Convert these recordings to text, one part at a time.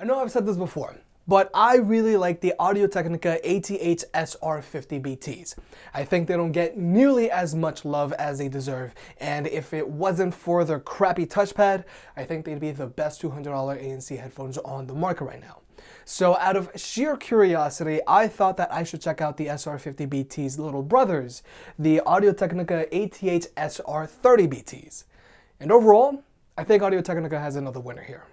I know I've said this before, but I really like the Audio-Technica ATH-SR50BTs. I think they don't get nearly as much love as they deserve, and if it wasn't for their crappy touchpad, I think they'd be the best $200 ANC headphones on the market right now. So out of sheer curiosity, I thought that I should check out the SR50BT's little brothers, the Audio-Technica ATH-SR30BTs. And overall, I think Audio-Technica has another winner here.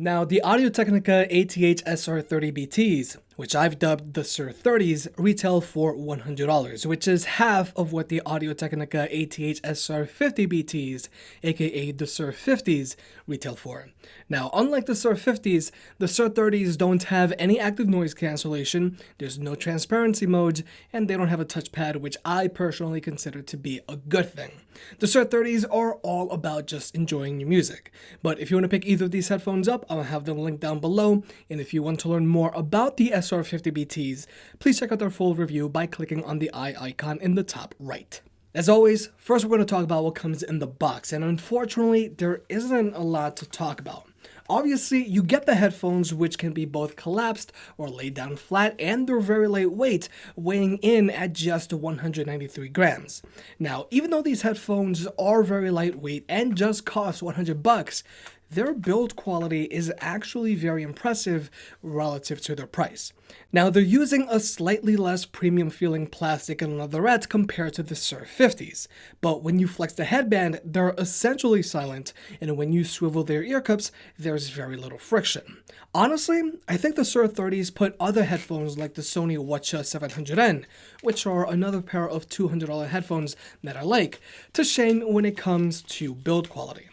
Now, the Audio-Technica ATH-SR30BTs, which I've dubbed the SR30s, retail for $100, which is half of what the Audio-Technica ATH-SR50BTs, aka the SR50s, retail for. Now, unlike the SR50s, the SR30s don't have any active noise cancellation, there's no transparency modes, and they don't have a touchpad, which I personally consider to be a good thing. The SR30s are all about just enjoying your music. But if you want to pick either of these headphones up, I'll have them linked down below, and if you want to learn more about the SR50BTs, please check out their full review by clicking on the eye icon in the top right. As always, first we're going to talk about what comes in the box, and unfortunately, there isn't a lot to talk about. Obviously, you get the headphones, which can be both collapsed or laid down flat, and they're very lightweight, weighing in at just 193 grams. Now, even though these headphones are very lightweight and just cost $100, their build quality is actually very impressive relative to their price. Now, they're using a slightly less premium feeling plastic and leatherette compared to the SR50s, but when you flex the headband, they're essentially silent, and when you swivel their ear cups, there's very little friction. Honestly, I think the SR30s put other headphones like the Sony Watcha 700N, which are another pair of $200 headphones that I like, to shame when it comes to build quality.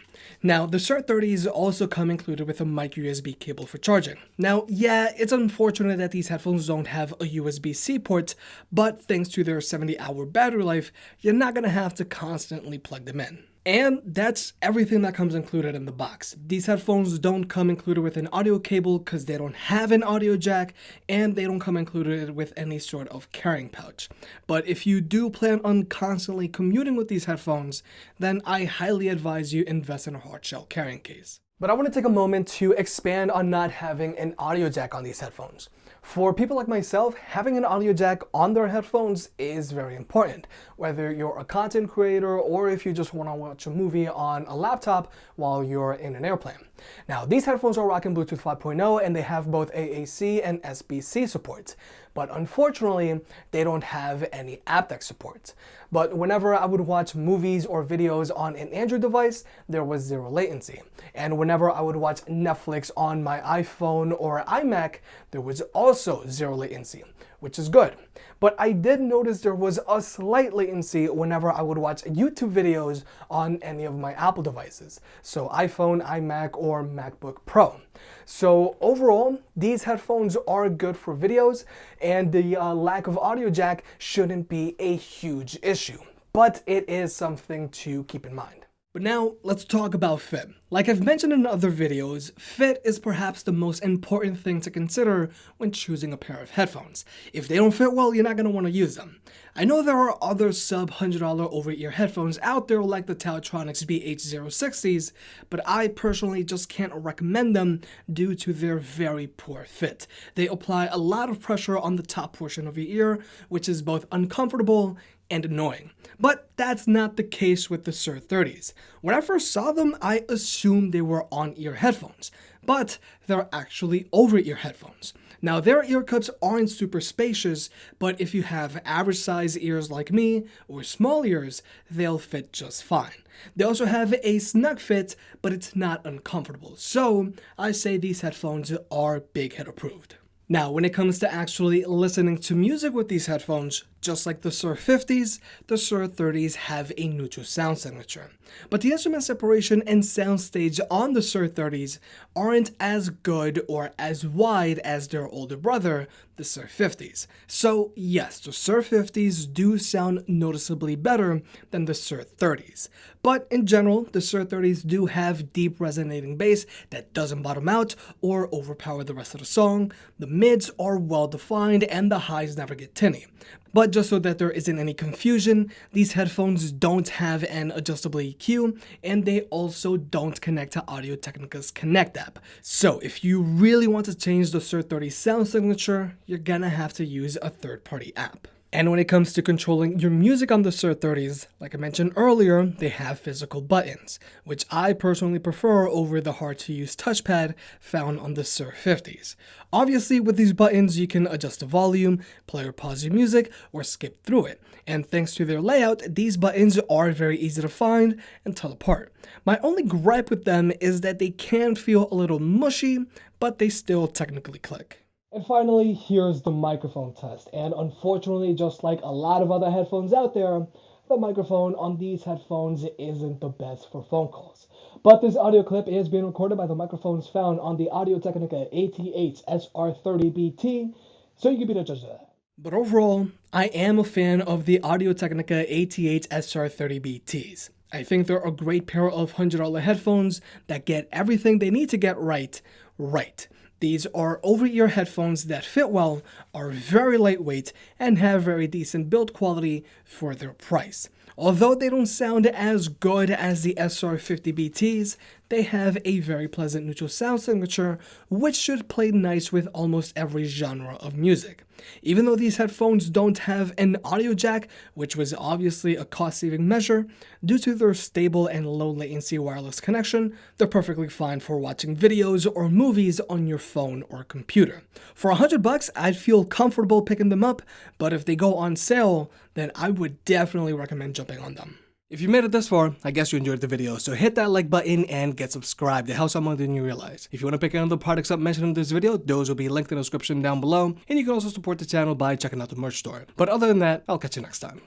Now, the SR30s also come included with a micro USB cable for charging. Now, yeah, it's unfortunate that these headphones don't have a USB-C port, but thanks to their 70-hour battery life, you're not going to have to constantly plug them in. And that's everything that comes included in the box. These headphones don't come included with an audio cable because they don't have an audio jack, and they don't come included with any sort of carrying pouch. But if you do plan on constantly commuting with these headphones, then I highly advise you invest in a hard shell carrying case. But I want to take a moment to expand on not having an audio jack on these headphones. For people like myself, having an audio jack on their headphones is very important, whether you're a content creator or if you just want to watch a movie on a laptop while you're in an airplane. Now, these headphones are rocking Bluetooth 5.0 and they have both AAC and SBC support, but unfortunately, they don't have any aptX support. But whenever I would watch movies or videos on an Android device, there was zero latency. And whenever I would watch Netflix on my iPhone or iMac, there was also zero latency which is good. But I did notice there was a slight latency whenever I would watch YouTube videos on any of my Apple devices, so iPhone, iMac, or MacBook Pro. So overall, these headphones are good for videos, and the lack of audio jack shouldn't be a huge issue, but it is something to keep in mind. But now, let's talk about fit. Like I've mentioned in other videos, fit is perhaps the most important thing to consider when choosing a pair of headphones. If they don't fit well, you're not going to want to use them. I know there are other sub-$100 over-ear headphones out there like the Taotronics BH060s, but I personally just can't recommend them due to their very poor fit. They apply a lot of pressure on the top portion of your ear, which is both uncomfortable and annoying. But that's not the case with the SR30s. When I first saw them, I assumed they were on-ear headphones, but they're actually over-ear headphones. Now, their ear cups aren't super spacious, but if you have average size ears like me, or small ears, they'll fit just fine. They also have a snug fit, but it's not uncomfortable, so I say these headphones are big head approved. Now, when it comes to actually listening to music with these headphones, just like the SR50s, the SR30s have a neutral sound signature. But the instrument separation and soundstage on the SR30s aren't as good or as wide as their older brother, the SR50s. So yes, the SR50s do sound noticeably better than the SR30s. But in general, the SR30s do have deep resonating bass that doesn't bottom out or overpower the rest of the song, the mids are well defined, and the highs never get tinny. But just so that there isn't any confusion, these headphones don't have an adjustable EQ, and they also don't connect to Audio-Technica's Connect app. So if you really want to change the SR30 sound signature, you're gonna have to use a third-party app. And when it comes to controlling your music on the SR30s, like I mentioned earlier, they have physical buttons, which I personally prefer over the hard-to-use touchpad found on the SR50s. Obviously, with these buttons, you can adjust the volume, play or pause your music, or skip through it. And thanks to their layout, these buttons are very easy to find and tell apart. My only gripe with them is that they can feel a little mushy, but they still technically click. And finally, here's the microphone test. And unfortunately, just like a lot of other headphones out there, the microphone on these headphones isn't the best for phone calls. But this audio clip is being recorded by the microphones found on the Audio-Technica ATH-SR30BT, so you can be the judge of that. But overall, I am a fan of the Audio-Technica ATH-SR30BTs. I think they're a great pair of $100 headphones that get everything they need to get right. These are over-ear headphones that fit well, are very lightweight, and have very decent build quality for their price. Although they don't sound as good as the SR50BTs, they have a very pleasant neutral sound signature, which should play nice with almost every genre of music. Even though these headphones don't have an audio jack, which was obviously a cost-saving measure, due to their stable and low latency wireless connection, they're perfectly fine for watching videos or movies on your phone or computer. For $100, I'd feel comfortable picking them up, but if they go on sale, then I would definitely recommend jumping on them. If you made it this far, I guess you enjoyed the video, so hit that like button and get subscribed. It helps out more than you realize. If you want to pick any of the products up mentioned in this video, those will be linked in the description down below, and you can also support the channel by checking out the merch store. But other than that, I'll catch you next time.